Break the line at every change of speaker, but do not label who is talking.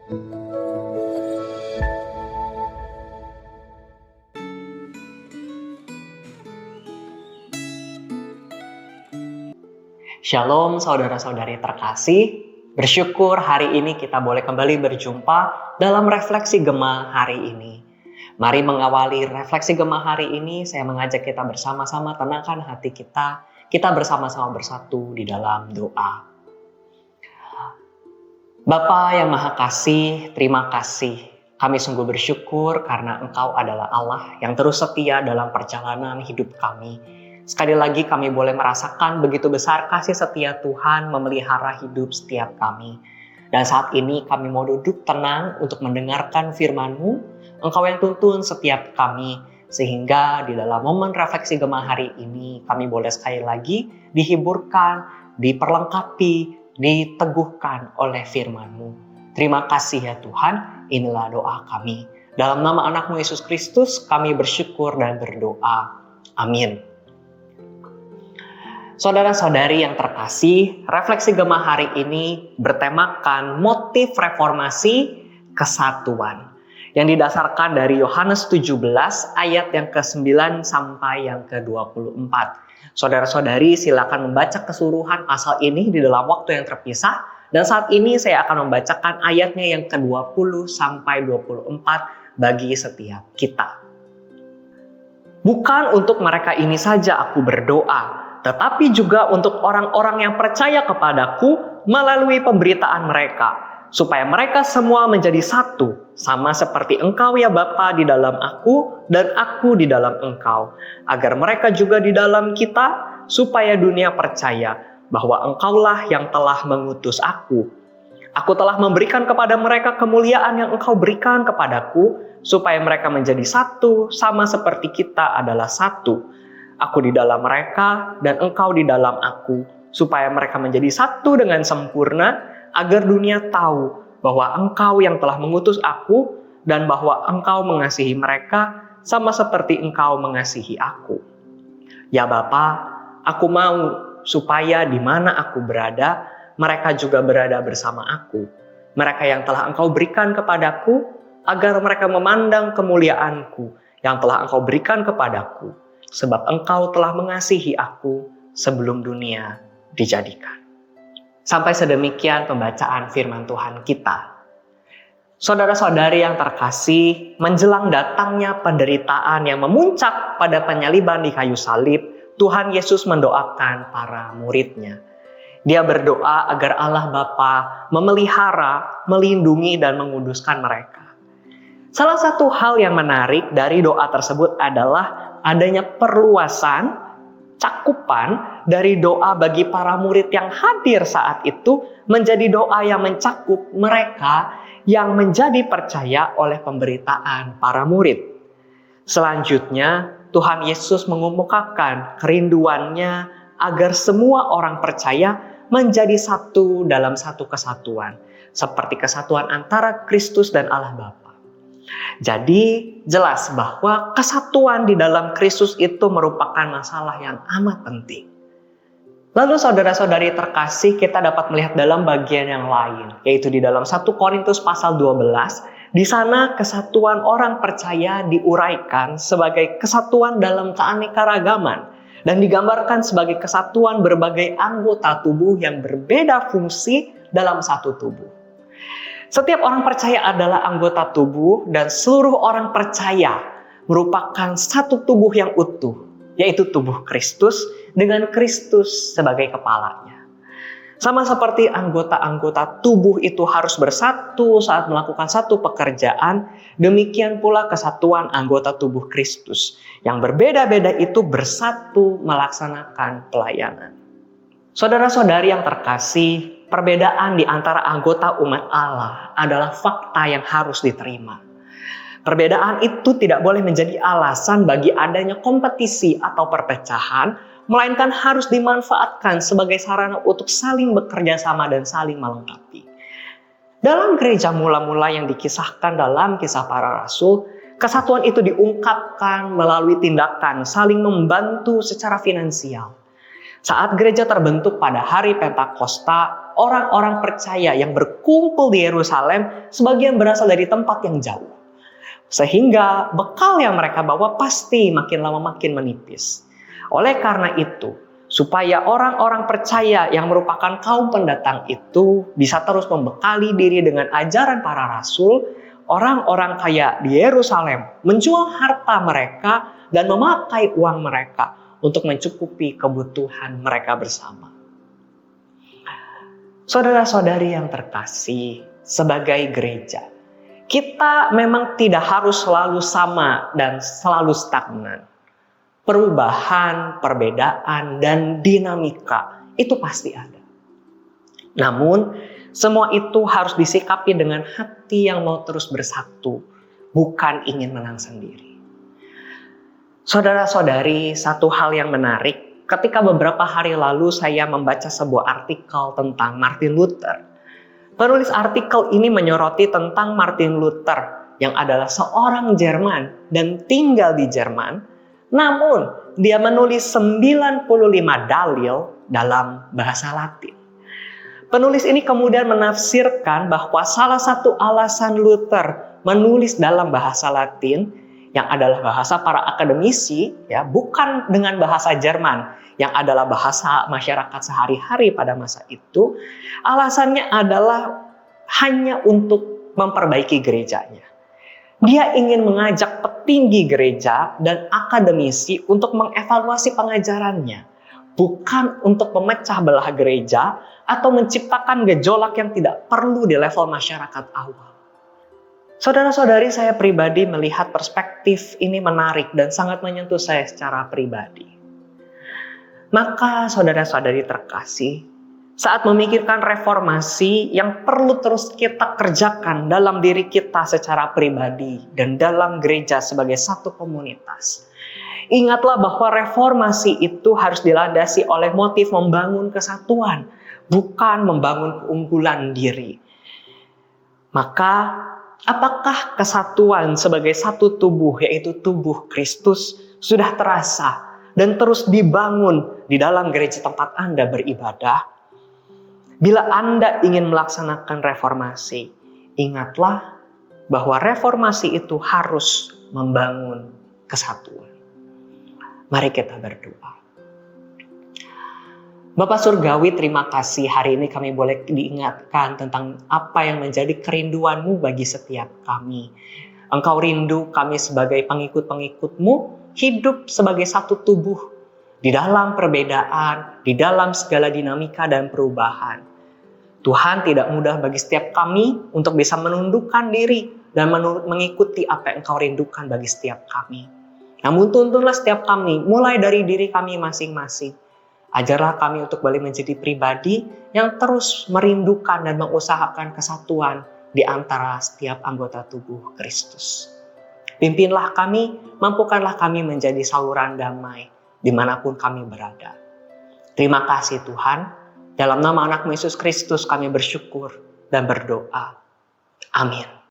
Shalom saudara-saudari terkasih, bersyukur hari ini kita boleh kembali berjumpa dalam refleksi Gema hari ini. Mari mengawali refleksi Gema hari ini, saya mengajak kita bersama-sama tenangkan hati kita bersama-sama bersatu di dalam doa. Bapa yang Maha Kasih, terima kasih. Kami sungguh bersyukur karena Engkau adalah Allah yang terus setia dalam perjalanan hidup kami. Sekali lagi kami boleh merasakan begitu besar kasih setia Tuhan memelihara hidup setiap kami. Dan saat ini kami mau duduk tenang untuk mendengarkan firman-Mu, Engkau yang tuntun setiap kami, sehingga di dalam momen refleksi Gema hari ini kami boleh sekali lagi dihiburkan, diperlengkapi, diteguhkan oleh firman-Mu. Terima kasih ya Tuhan, inilah doa kami. Dalam nama anak-Mu Yesus Kristus kami bersyukur dan berdoa. Amin. Saudara-saudari yang terkasih, refleksi Gema hari ini bertemakan motif reformasi kesatuan yang didasarkan dari Yohanes 17 ayat yang ke-9 sampai yang ke-24. Saudara-saudari silakan membaca keseluruhan pasal ini di dalam waktu yang terpisah, dan saat ini saya akan membacakan ayatnya yang ke-20 sampai 24 bagi setiap kita. Bukan untuk mereka ini saja aku berdoa, tetapi juga untuk orang-orang yang percaya kepadaku melalui pemberitaan mereka, supaya mereka semua menjadi satu, sama seperti Engkau ya Bapa di dalam aku dan aku di dalam Engkau, agar mereka juga di dalam kita, supaya dunia percaya bahwa Engkaulah yang telah mengutus aku. Aku telah memberikan kepada mereka kemuliaan yang Engkau berikan kepadaku, supaya mereka menjadi satu, sama seperti kita adalah satu. Aku di dalam mereka dan Engkau di dalam aku, supaya mereka menjadi satu dengan sempurna, agar dunia tahu bahwa Engkau yang telah mengutus aku dan bahwa Engkau mengasihi mereka sama seperti Engkau mengasihi aku. Ya Bapa, aku mau supaya di mana aku berada, mereka juga berada bersama aku. Mereka yang telah Engkau berikan kepadaku, agar mereka memandang kemuliaanku yang telah Engkau berikan kepadaku. Sebab Engkau telah mengasihi aku sebelum dunia dijadikan. Sampai sedemikian pembacaan firman Tuhan kita. Saudara-saudari yang terkasih, menjelang datangnya penderitaan yang memuncak pada penyaliban di kayu salib, Tuhan Yesus mendoakan para murid-Nya. Dia berdoa agar Allah Bapa memelihara, melindungi, dan menguduskan mereka. Salah satu hal yang menarik dari doa tersebut adalah adanya perluasan, cakupan dari doa bagi para murid yang hadir saat itu menjadi doa yang mencakup mereka yang menjadi percaya oleh pemberitaan para murid. Selanjutnya, Tuhan Yesus mengemukakan kerinduannya agar semua orang percaya menjadi satu dalam satu kesatuan, seperti kesatuan antara Kristus dan Allah Bapa. Jadi jelas bahwa kesatuan di dalam Kristus itu merupakan masalah yang amat penting. Lalu saudara-saudari terkasih, kita dapat melihat dalam bagian yang lain, yaitu di dalam 1 Korintus pasal 12. Di sana kesatuan orang percaya diuraikan sebagai kesatuan dalam keanekaragaman dan digambarkan sebagai kesatuan berbagai anggota tubuh yang berbeda fungsi dalam satu tubuh. Setiap orang percaya adalah anggota tubuh dan seluruh orang percaya merupakan satu tubuh yang utuh, yaitu tubuh Kristus dengan Kristus sebagai kepalanya. Sama seperti anggota-anggota tubuh itu harus bersatu saat melakukan satu pekerjaan, demikian pula kesatuan anggota tubuh Kristus yang berbeda-beda itu bersatu melaksanakan pelayanan. Saudara-saudari yang terkasih, perbedaan di antara anggota umat Allah adalah fakta yang harus diterima. Perbedaan itu tidak boleh menjadi alasan bagi adanya kompetisi atau perpecahan, melainkan harus dimanfaatkan sebagai sarana untuk saling bekerja sama dan saling melengkapi. Dalam gereja mula-mula yang dikisahkan dalam Kisah Para Rasul, kesatuan itu diungkapkan melalui tindakan saling membantu secara finansial. Saat gereja terbentuk pada hari Pentakosta, orang-orang percaya yang berkumpul di Yerusalem sebagian berasal dari tempat yang jauh. Sehingga bekal yang mereka bawa pasti makin lama makin menipis. Oleh karena itu, supaya orang-orang percaya yang merupakan kaum pendatang itu bisa terus membekali diri dengan ajaran para rasul, orang-orang kaya di Yerusalem menjual harta mereka dan memakai uang mereka untuk mencukupi kebutuhan mereka bersama. Saudara-saudari yang terkasih, sebagai gereja, kita memang tidak harus selalu sama dan selalu stagnan. Perubahan, perbedaan, dan dinamika itu pasti ada. Namun, semua itu harus disikapi dengan hati yang mau terus bersatu, bukan ingin menang sendiri. Saudara-saudari, satu hal yang menarik, ketika beberapa hari lalu saya membaca sebuah artikel tentang Martin Luther. Penulis artikel ini menyoroti tentang Martin Luther yang adalah seorang Jerman dan tinggal di Jerman, namun dia menulis 95 dalil dalam bahasa Latin. Penulis ini kemudian menafsirkan bahwa salah satu alasan Luther menulis dalam bahasa Latin yang adalah bahasa para akademisi, ya, bukan dengan bahasa Jerman yang adalah bahasa masyarakat sehari-hari pada masa itu, alasannya adalah hanya untuk memperbaiki gerejanya. Dia ingin mengajak petinggi gereja dan akademisi untuk mengevaluasi pengajarannya, bukan untuk memecah belah gereja atau menciptakan gejolak yang tidak perlu di level masyarakat awal. Saudara-saudari, saya pribadi melihat perspektif ini menarik dan sangat menyentuh saya secara pribadi. Maka saudara-saudari terkasih, saat memikirkan reformasi yang perlu terus kita kerjakan dalam diri kita secara pribadi dan dalam gereja sebagai satu komunitas, ingatlah bahwa reformasi itu harus dilandasi oleh motif membangun kesatuan, bukan membangun keunggulan diri. Maka, apakah kesatuan sebagai satu tubuh, yaitu tubuh Kristus, sudah terasa dan terus dibangun di dalam gereja tempat Anda beribadah? Bila Anda ingin melaksanakan reformasi, ingatlah bahwa reformasi itu harus membangun kesatuan. Mari kita berdoa. Bapak Surgawi, terima kasih hari ini kami boleh diingatkan tentang apa yang menjadi kerinduan-Mu bagi setiap kami. Engkau rindu kami sebagai pengikut-pengikut-Mu hidup sebagai satu tubuh di dalam perbedaan, di dalam segala dinamika dan perubahan. Tuhan, tidak mudah bagi setiap kami untuk bisa menundukkan diri dan mengikuti apa yang Engkau rindukan bagi setiap kami. Namun tuntunlah setiap kami, mulai dari diri kami masing-masing. Ajarlah kami untuk boleh menjadi pribadi yang terus merindukan dan mengusahakan kesatuan di antara setiap anggota tubuh Kristus. Pimpinlah kami, mampukanlah kami menjadi saluran damai dimanapun kami berada. Terima kasih Tuhan. Dalam nama anak Yesus Kristus kami bersyukur dan berdoa. Amin.